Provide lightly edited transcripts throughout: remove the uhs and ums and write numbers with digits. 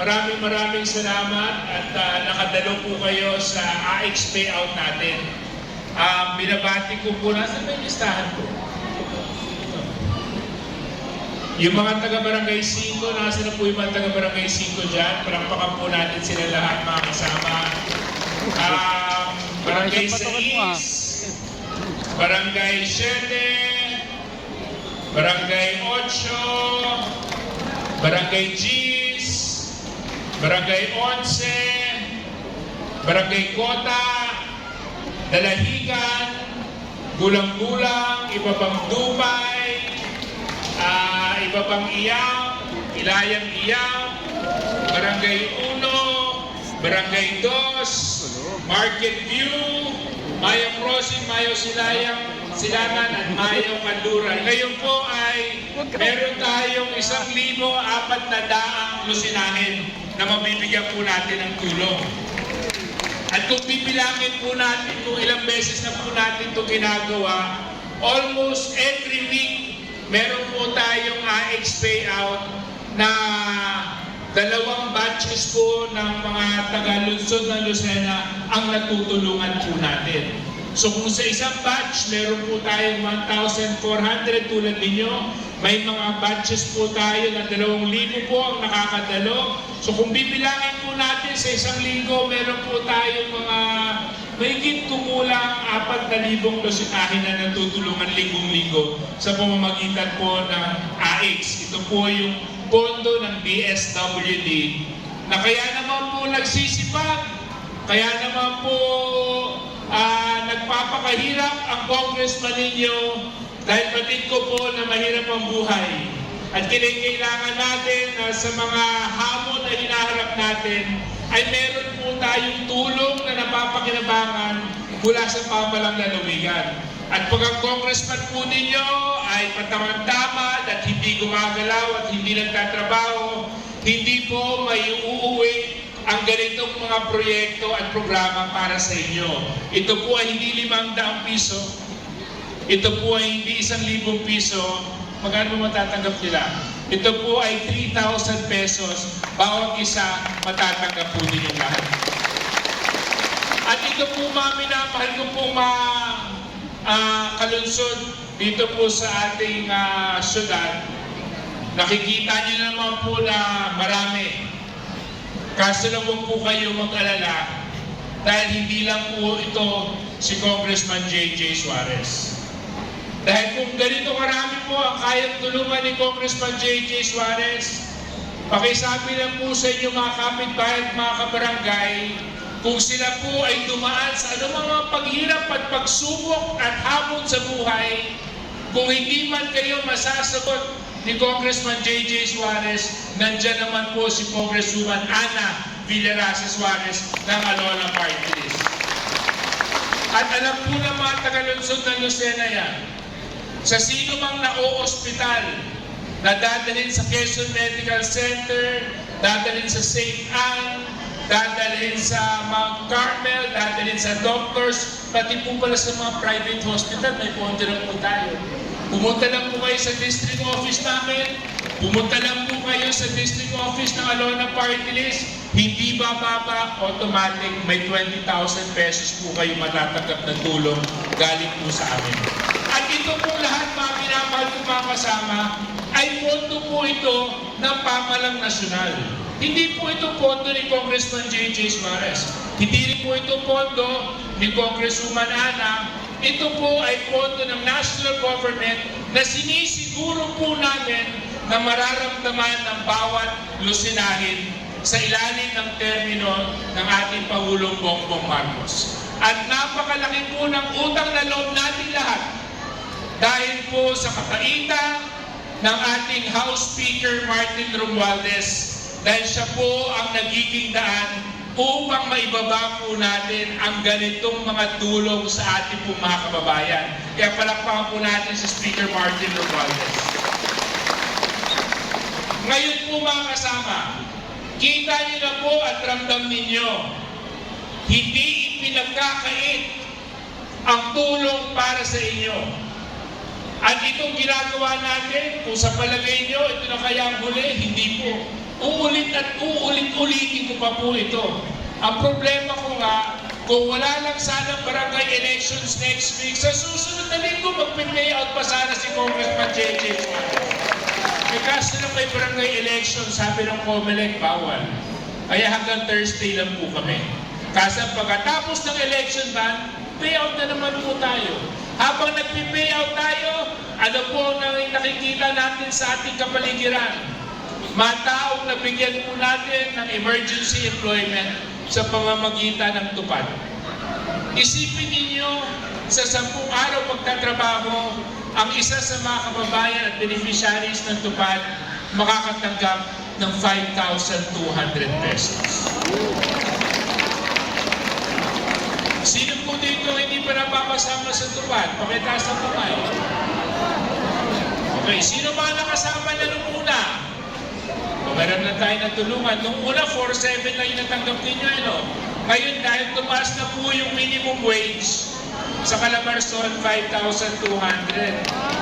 maraming salamat at nakadalo po kayo sa AX payout natin. Binabati ko po, nasa may listahan po? Yung mga taga-barangay 5, nasa na po yung mga taga-barangay 5 dyan? Parampakan po natin sila lahat mga kasama. Barangay 6, Barangay 7, Barangay 8, Barangay Gis, Barangay 11, Barangay Kota, Dalahigan, Gulang-Gulang, Ibabang Dumay, Ibabang Iyam, Ilayang Iyam, Barangay 1, Barangay 2, Market View, Mayang Crossing, Mayo Silangan at Mayo Kanluran. Ngayon po ay meron tayong 1,400 lusinahin na mabibigyan po natin ng tulong. At kung bibilangin po natin kung ilang beses na po natin ito ginagawa, almost every week meron po tayong AX payout na 2 batches po ng mga taga-lungsod ng Lucena ang natutulungan po natin. So kung sa isang batch, meron po tayong 1,400 tulad ninyo, may mga batches po tayo na 2,000 po ang nakakadalo. So kung bibilangin po natin sa isang linggo, meron po tayong mga mahigit kumulang 4,000 lusinahin na natutulungan linggong-linggo sa pamamagitan po ng AX. Ito po yung pondo ng DSWD na kaya naman po nagsisipag, kaya naman po nagpapakahirap ang congressman ninyo dahil batid ko po na mahirap ang buhay. At kailangan natin na sa mga hamon na hinaharap natin ay meron po tayong tulong na napapakinabangan mula sa pamalang lalawigan. At pag ang congressman po ninyo ay patamad-tamad at hindi gumagalaw at hindi nagtatrabaho, hindi po may uuwi ang ganitong mga proyekto at programa para sa inyo. Ito po ay hindi 500 piso. Ito po ay hindi 1,000 piso. Magkano mo matatanggap nila? Ito po ay 3,000 pesos. Bawat isa matatanggap po ninyo lahat. At ito po minamahal ko po kalunsod dito po sa ating syudad. Nakikita niyo naman po na marami. Kaso lang po kayo mag-alala dahil hindi lang po ito si Congressman J.J. Suarez. Dahil kung ganito karami po ang kayang tulungan ni Congressman J.J. Suarez, pakisabi lang po sa inyo mga kapitbahay at mga kabarangay, kung sila po ay dumaan sa anumang paghirap at pagsubok at hamon sa buhay, kung hindi man kayo masasagot ni Congressman J.J. Suarez, nandyan naman po si Congresswoman Ana Villarasa Suarez ng Alola Party List. At alam po ng mga taga-lungsod ng Lucena yan, sa sino mang na-o-ospital na dadalhin sa Quezon Medical Center, dadalhin sa St. Anne, dadalhin sa Mount Carmel, dadalhin sa doctors, pati po pala sa mga private hospital, may ponte lang po tayo. Pumunta lang po kayo sa district office namin, pumunta lang po kayo sa district office ng Alola Party List, hindi bababa, automatic, may 20,000 pesos po kayo matatanggap na tulong galing po sa amin. At ito po lahat mga pinamahal ko mga kasama, ay pondo po ito ng pamalang nasyonal. Hindi po ito pondo ni Congressman J.J. Suarez. Hindi rin po ito pondo ni Congresswoman Ana. Ito po ay pondo ng national government na sinisiguro po namin na mararamdaman ng bawat lusinahin sa ilalim ng termino ng ating Pangulong Bongbong Marcos. At napakalaki po ng utang na loob natin lahat dahil po sa kapaitan ng ating House Speaker Martin Romualdez dahil siya po ang nagiging daan upang maibaba po natin ang ganitong mga tulong sa ating pong mga kababayan. Kaya palakpakan po natin si Speaker Martin Romualdez. Ngayon po mga kasama, kita niyo na po at ramdam ninyo, hindi ipinagkakait ang tulong para sa inyo. At itong ginagawa natin, kung sa palagay nyo, ito na kaya ang huli, hindi po. Uulit at uulit-ulitin ko pa po ito. Ang problema ko nga, kung wala lang sanang barangay elections next week, sa susunod na linggo magpe-payout pa sana si Congressman JJ Suarez. Eh kaso lang may barangay election, sabi ng COMELEC, bawal. Kaya hanggang Thursday lang po kami. Kasi pagkatapos ng election ban, payout na naman po tayo. Habang nagpi-payout tayo, ano po ang nakikita natin sa ating kapaligiran? Mga taong nabigyan po natin ng emergency employment sa pamamagitan ng tupad. Isipin ninyo, sa 10 araw pagtatrabaho, ang isa sa mga kababayan at beneficiaries ng tupad makakatanggap ng 5,200 pesos. Sino po dito hindi pa napapasama sa tupad? Pakitaas ang kamay. Okay, sino ba nakasama na nung una? Meron na tayo natulungan. Nung una, 4,700 lang yung natanggap ninyo. Ano? Ngayon, dahil tumaas na po yung minimum wage, sa Calabarzon, 5,200.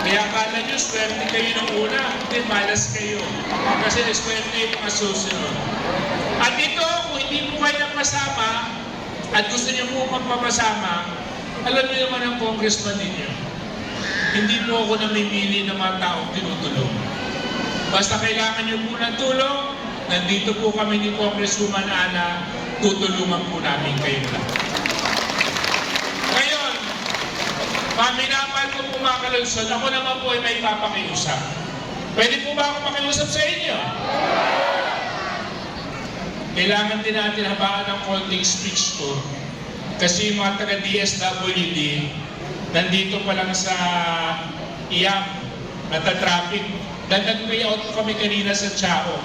Kaya akala nyo, swerte kayo nung una. Hindi, malas kayo. Kasi swerte yung mga susunod. At ito, kung hindi po kayo napasama, at gusto nyo po magpapasama, alam niyo naman ang congressman ninyo. Hindi po ako namimili ng mga taong tinutulong. Basta kailangan nyo po ng tulong, nandito po kami ni Congresswoman Ana, tutulungan po namin kayo lahat. Ngayon, paminapan ko po mga kalunsod, ako naman po ay may papakiusap. Pwede po ba ako makiusap sa inyo? Kailangan din natin habaan ng konting speech ko. Kasi yung mga taga-DSWD, nandito pa lang sa IAM, natatraffic. Nag-payout kami kanina sa Chao.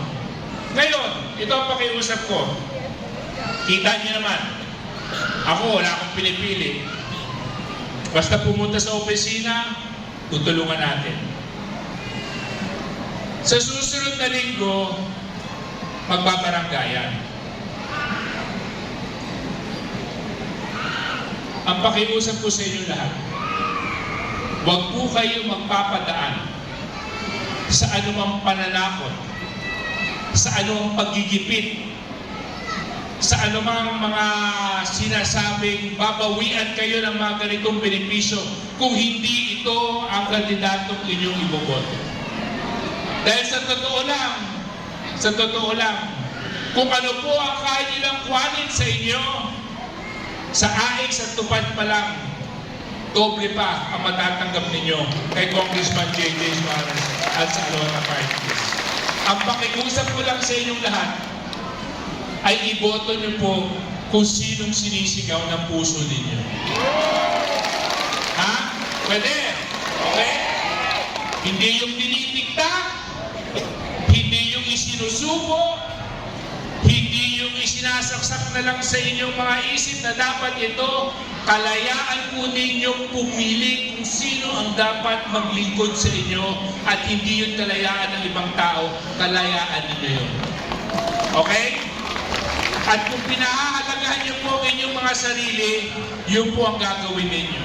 Ngayon, ito ang pakiusap ko. Kita niyo naman, ako wala akong pinipili. Basta pumunta sa opisina, tutulungan natin. Sa susunod na linggo, magbabaranggayan. Ang pakiusap ko sa inyo lahat, huwag po kayo magpapadaan sa anumang pananakot, sa anumang paggigipit, sa anumang mga sinasabing babawian kayo ng mga ganitong benepisyo kung hindi ito ang kandidatong inyong iboboto. Dahil sa totoo lang, kung ano po ang kaya nilang kuhanin sa inyo, sa AIC sa tupad pa lang, doble pa ang matatanggap ninyo kay Congressman JJ Suarez at sa Alona Party List. Ang pakiusap ko lang sa inyong lahat ay iboto niyo po kung sinong sinisigaw ng puso ninyo. Ha? Pwede? Okay? Hindi yung dinitikta, hindi yung isinusubo, hindi yung isinasaksak na lang sa inyong mga isip na dapat ito, kalayaan po ninyong pumili kung sino ang dapat maglingkod sa inyo at hindi yung kalayaan ng ibang tao, kalayaan ninyo yun. Okay? At kung pinahahalagahan niyo po ang inyong mga sarili, yun po ang gagawin ninyo.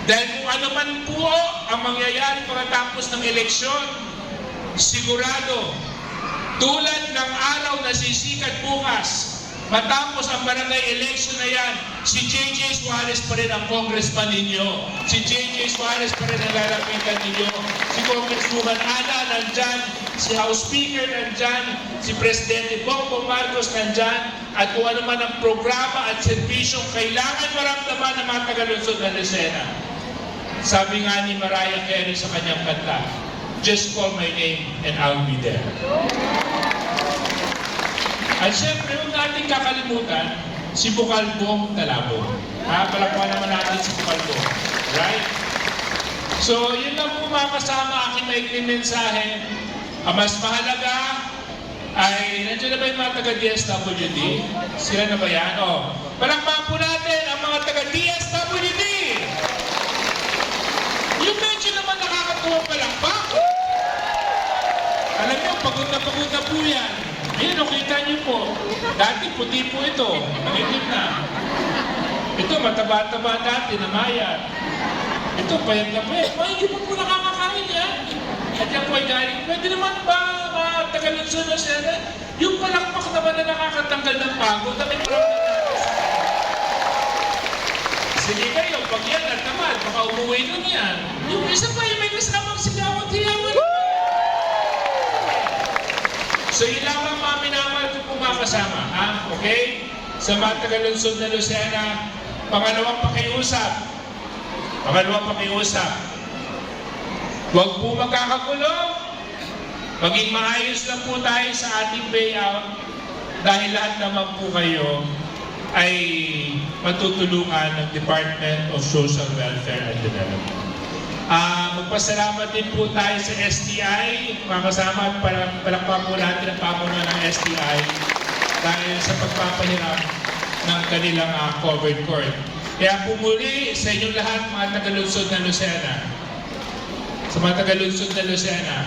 Dahil kung ano man po ang mangyayari pagkatapos ng eleksyon, sigurado, tulad ng araw na sisikat bukas, matapos ang barangay election na yan, si JJ Suarez pa rin ang congressman ninyo. Si JJ Suarez pa rin ang lalapitan ninyo. Si Congresswoman Ana nandyan, si House Speaker nandyan, si Presidente Bongbong Marcos nandyan, at kung ano man ang programa at serbisyong kailangan maramdaman ng mga taga-lungsod ng Lucena. Sabi nga ni Mariah Carey sa kanyang kanta, "Just call my name and I'll be there." At syempre, huwag natin kakalimutan si Bukalbong Talabo. Palakpakan naman natin si Bukalbong. Right? So, yun lang po mga kasama aking maikling mensahe. Ang mas mahalaga ay, nandiyan na ba yung mga taga-DSWD? Sila na ba yan? O, palakpakan po natin ang mga taga-DSWD! Yung medyo naman nakakatuwang palakpak. Alam niyo, pagod na po yan. Ayan, kita niyo po. Dati puti po ito. Nangitim na. Ito, mataba-taba dati, namayat. Ito, payat na payat. Hindi pa po nakakakain yan. At yan po ay galing. Pwede naman ba, taga-Luzon na siya? Yung palakpak naman na nakakatanggal ng pagod, na may problem natin sa sige kayo, pag yan at naman, baka umuwi nun yan. Yung isa pa, yung may kasamang sigaw at hiyawan. So yun lamang mga minamahal ko po mga kasama. Ha? Okay? Sa mga taga-lungsod na Lucena, pangalawang pakiusap. Huwag po magkakagulo. Maging maayos lang po tayo sa ating payout dahil lahat naman po kayo ay matutulungan ng Department of Social Welfare and Development. Magpasalamat din po tayo sa STI, mga kasama, at palakpan po natin ang pamunuan ng STI dahil sa pagpapahirap ng kanilang covered court. Kaya po muli sa inyong lahat, mga taga-lungsod na Lucena, sa mga taga-lungsod na Lucena,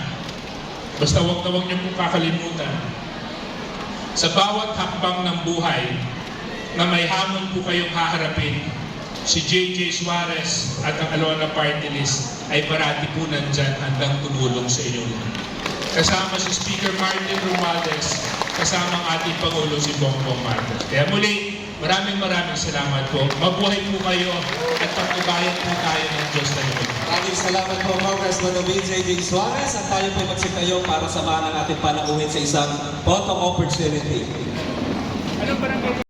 basta huwag niyo po kakalimutan, sa bawat hakbang ng buhay na may hamon po kayong haharapin, si JJ Suarez at ang Alona Party List ay parati po nandyan handang tumulong sa inyo. Kasama si Speaker Martin Romualdez, kasama ang ating Pangulo si Bongbong Marcos. Kaya muli, maraming salamat po. Mabuhay po kayo at pagkubayan po tayo ng Diyos na yun. Maraming salamat po, Congressman JJ Suarez, at tayo po magsitayo para samahan ang ating panauhin sa isang photo opportunity. Ano parang